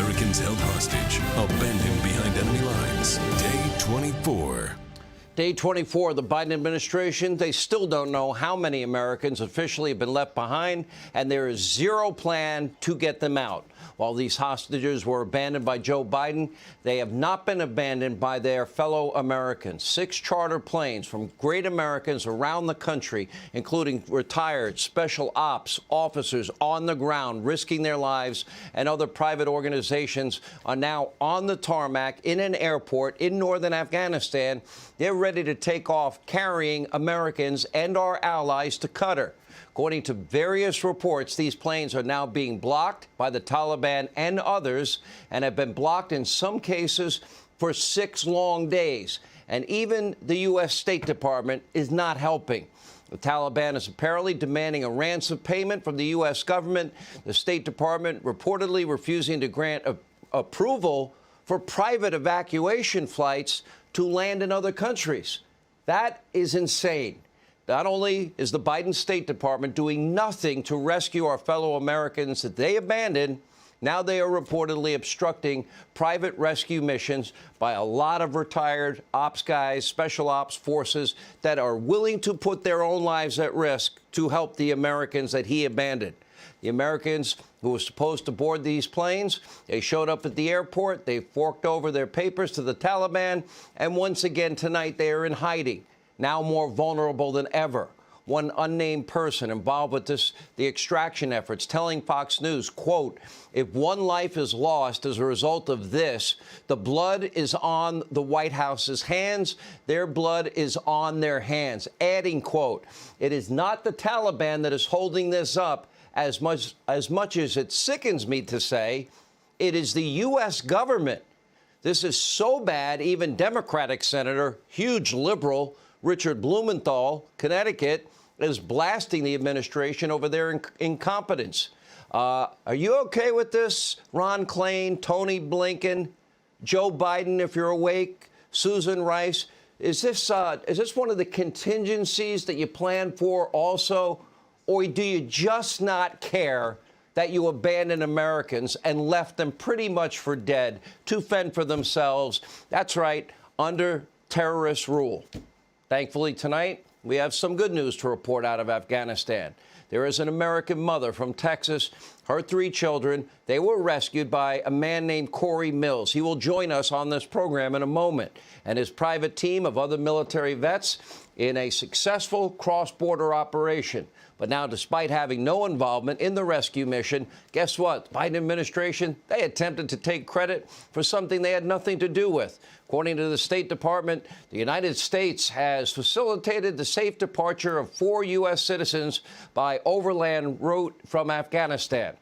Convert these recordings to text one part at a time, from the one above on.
Americans held hostage, abandoned behind enemy lines. Day 24. Day 24 of the Biden administration, they still don't know how many Americans officially have been left behind, and there is zero plan to get them out. While these hostages were abandoned by Joe Biden, they have not been abandoned by their fellow Americans. 6 charter planes from great Americans around the country, including retired special ops officers on the ground, risking their lives, and other private organizations are now on the tarmac in an airport in northern Afghanistan. They're ready to take off, carrying Americans and our allies to Qatar. According to various reports, these planes are now being blocked by the Taliban and others, and have been blocked in some cases for 6 long days. And even the U.S. State Department is not helping. The Taliban is apparently demanding a ransom payment from the U.S. government. The State Department reportedly refusing to grant approval for private evacuation flights to land in other countries. That is insane. Not only is the Biden State Department doing nothing to rescue our fellow Americans that they abandoned, now they are reportedly obstructing private rescue missions by a lot of retired ops guys, special ops forces that are willing to put their own lives at risk to help the Americans that he abandoned. The Americans who were supposed to board these planes, they showed up at the airport, they forked over their papers to the Taliban, and once again tonight they are in hiding, now more vulnerable than ever. One unnamed person involved with the extraction efforts telling Fox News, quote, "If one life is lost as a result of this, the blood is on the White House's hands. Their blood is on their hands." Adding, quote, "It is not the Taliban that is holding this up as much as it sickens me to say, it is the U.S. government. This is so bad, even Democratic Senator, huge liberal, Richard Blumenthal, Connecticut, is blasting the administration over their incompetence." Are you okay with this? Ron Klain, Tony Blinken, Joe Biden, if you're awake, Susan Rice. Is this one of the contingencies that you plan for also? Or do you just not care that you abandoned Americans and left them pretty much for dead to fend for themselves? That's right, under terrorist rule. Thankfully, tonight, we have some good news to report out of Afghanistan. There is an American mother from Texas, her 3 children. They were rescued by a man named Corey Mills. He will join us on this program in a moment, and his private team of other military vets in a successful cross-border operation. But now, despite having no involvement in the rescue mission, guess what? The Biden administration, they attempted to take credit for something they had nothing to do with. According to the State Department, the United States has facilitated the safe departure of 4 U.S. citizens by overland route from Afghanistan.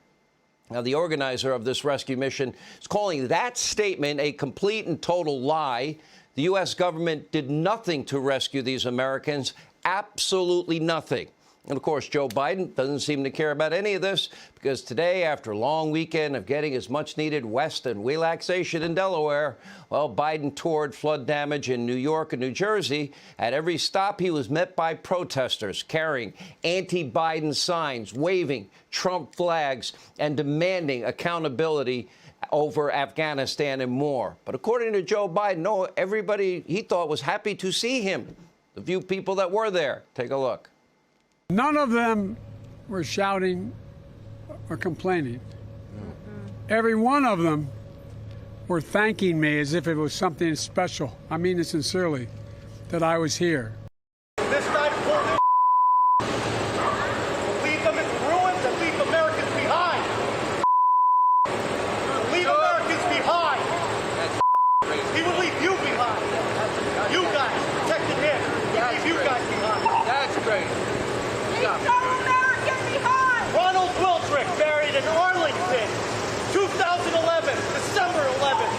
Now, the organizer of this rescue mission is calling that statement a complete and total lie. The U.S. government did nothing to rescue these Americans, absolutely nothing. And, of course, Joe Biden doesn't seem to care about any of this, because today, after a long weekend of getting his much-needed rest and relaxation in Delaware, well, Biden toured flood damage in New York and New Jersey. At every stop, he was met by protesters carrying anti-Biden signs, waving Trump flags, and demanding accountability over Afghanistan and more. But according to Joe Biden, no, everybody he thought was happy to see him. The few people that were there. Take a look. None of them were shouting or complaining. Every one of them were thanking me as if it was something special. I mean it sincerely, that I was here. This guy pulled in. Leave them in ruins and leave Americans behind. Leave Americans behind. He would leave you behind. You guys protected him. Leave you guys behind. That's great. Leave no American behind! Ronald Wildrick buried in Arlington, 2011, December 11th.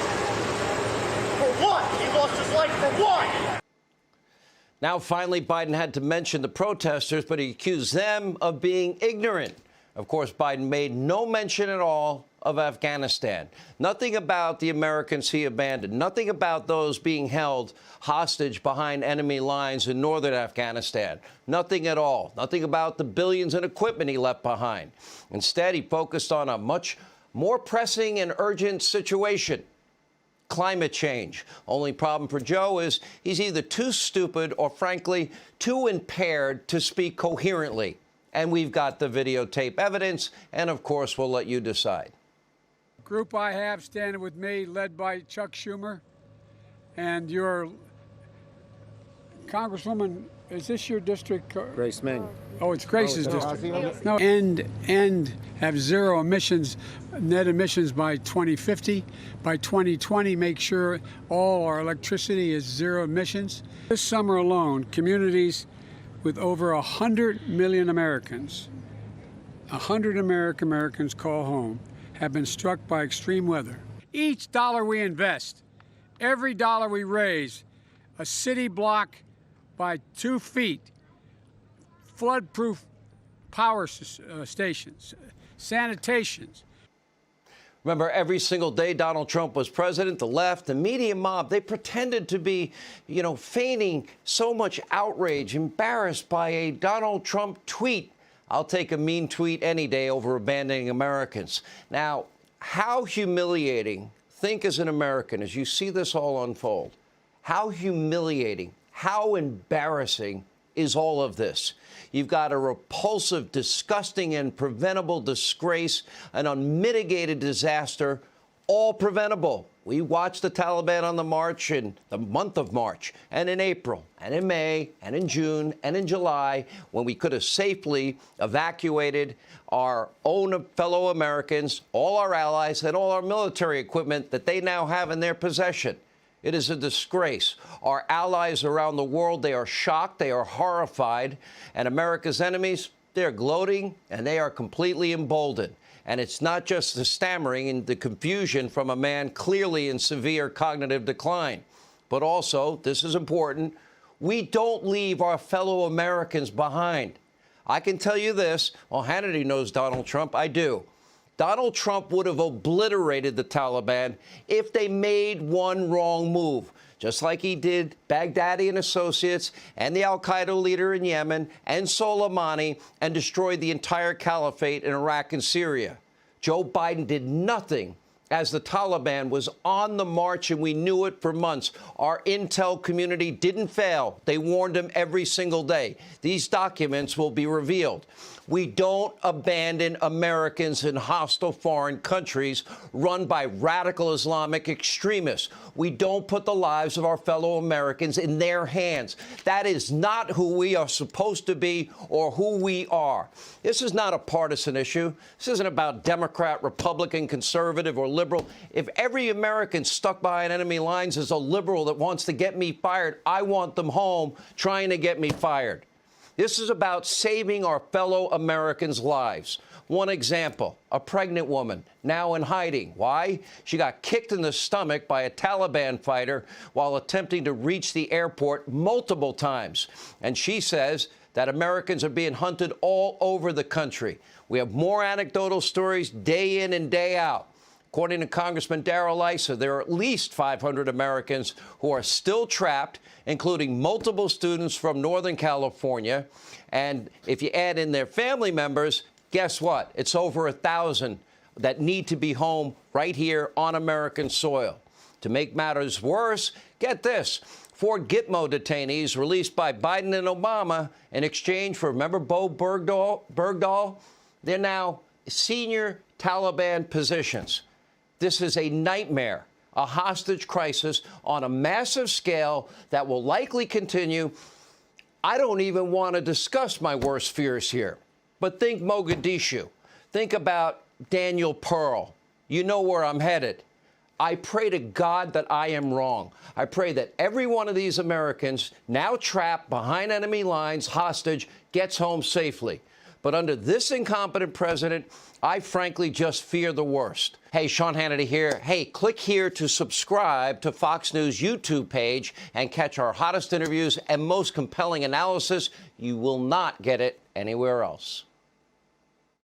For what? He lost his life for what? Now, finally, Biden had to mention the protesters, but he accused them of being ignorant. Of course, Biden made no mention at all of Afghanistan. Nothing about the Americans he abandoned. Nothing about those being held hostage behind enemy lines in northern Afghanistan. Nothing at all. Nothing about the billions in equipment he left behind. Instead, he focused on a much More pressing and urgent situation. Climate change. Only problem for Joe is he's either too stupid or, frankly, too impaired to speak coherently. And we've got the videotape evidence, and of course, we'll let you decide. Group I have standing with me, led by Chuck Schumer, and your Congresswoman, is this your district? Grace Meng. Oh, it's Grace's district. No, and have zero emissions, net emissions by 2050. By 2020, make sure all our electricity is zero emissions. This summer alone, communities with over 100 million Americans, 100 Americans call home, have been struck by extreme weather. Each dollar we invest, every dollar we raise, a city block by 2 feet, flood-proof power stations, sanitations. Remember, every single day Donald Trump was president, the left, the media mob, they pretended to be, feigning so much outrage, embarrassed by a Donald Trump tweet. I'll take a mean tweet any day over abandoning Americans. Now, how humiliating, think as an American, as you see this all unfold, how humiliating, how embarrassing is all of this? You've got a repulsive, disgusting, and preventable disgrace, an unmitigated disaster, all preventable. We watched the Taliban on the march in the month of March, and in April, and in May, and in June, and in July, when we could have safely evacuated our own fellow Americans, all our allies, and all our military equipment that they now have in their possession. It is a disgrace. Our allies around the world, they are shocked, they are horrified, and America's enemies, they're gloating, and they are completely emboldened. And it's not just the stammering and the confusion from a man clearly in severe cognitive decline, but also, this is important, we don't leave our fellow Americans behind. I can tell you this, well, Hannity knows Donald Trump, I do. Donald Trump would have obliterated the Taliban if they made one wrong move, just like he did Baghdadi and associates and the al-Qaeda leader in Yemen and Soleimani, and destroyed the entire caliphate in Iraq and Syria. Joe Biden did nothing as the Taliban was on the march, and we knew it for months. Our intel community didn't fail. They warned him every single day. These documents will be revealed. We don't abandon Americans in hostile foreign countries run by radical Islamic extremists. We don't put the lives of our fellow Americans in their hands. That is not who we are supposed to be or who we are. This is not a partisan issue. This isn't about Democrat, Republican, conservative, or liberal. If every American stuck behind enemy lines is a liberal that wants to get me fired, I want them home trying to get me fired. This is about saving our fellow Americans' lives. One example, a pregnant woman now in hiding. Why? She got kicked in the stomach by a Taliban fighter while attempting to reach the airport multiple times. And she says that Americans are being hunted all over the country. We have more anecdotal stories day in and day out. According to Congressman Darrell Issa, there are at least 500 Americans who are still trapped, including multiple students from Northern California. And if you add in their family members, guess what? It's over 1,000 that need to be home right here on American soil. To make matters worse, get this. 4 Gitmo detainees released by Biden and Obama in exchange for, remember Bo Bergdahl? They're now senior Taliban positions. This is a nightmare, a hostage crisis on a massive scale that will likely continue. I don't even want to discuss my worst fears here. But think Mogadishu. Think about Daniel Pearl. You know where I'm headed. I pray to God that I am wrong. I pray that every one of these Americans now trapped behind enemy lines, hostage, gets home safely. But under this incompetent president, I frankly just fear the worst. Hey, Sean Hannity here. Hey, click here to subscribe to Fox News YouTube page and catch our hottest interviews and most compelling analysis. You will not get it anywhere else.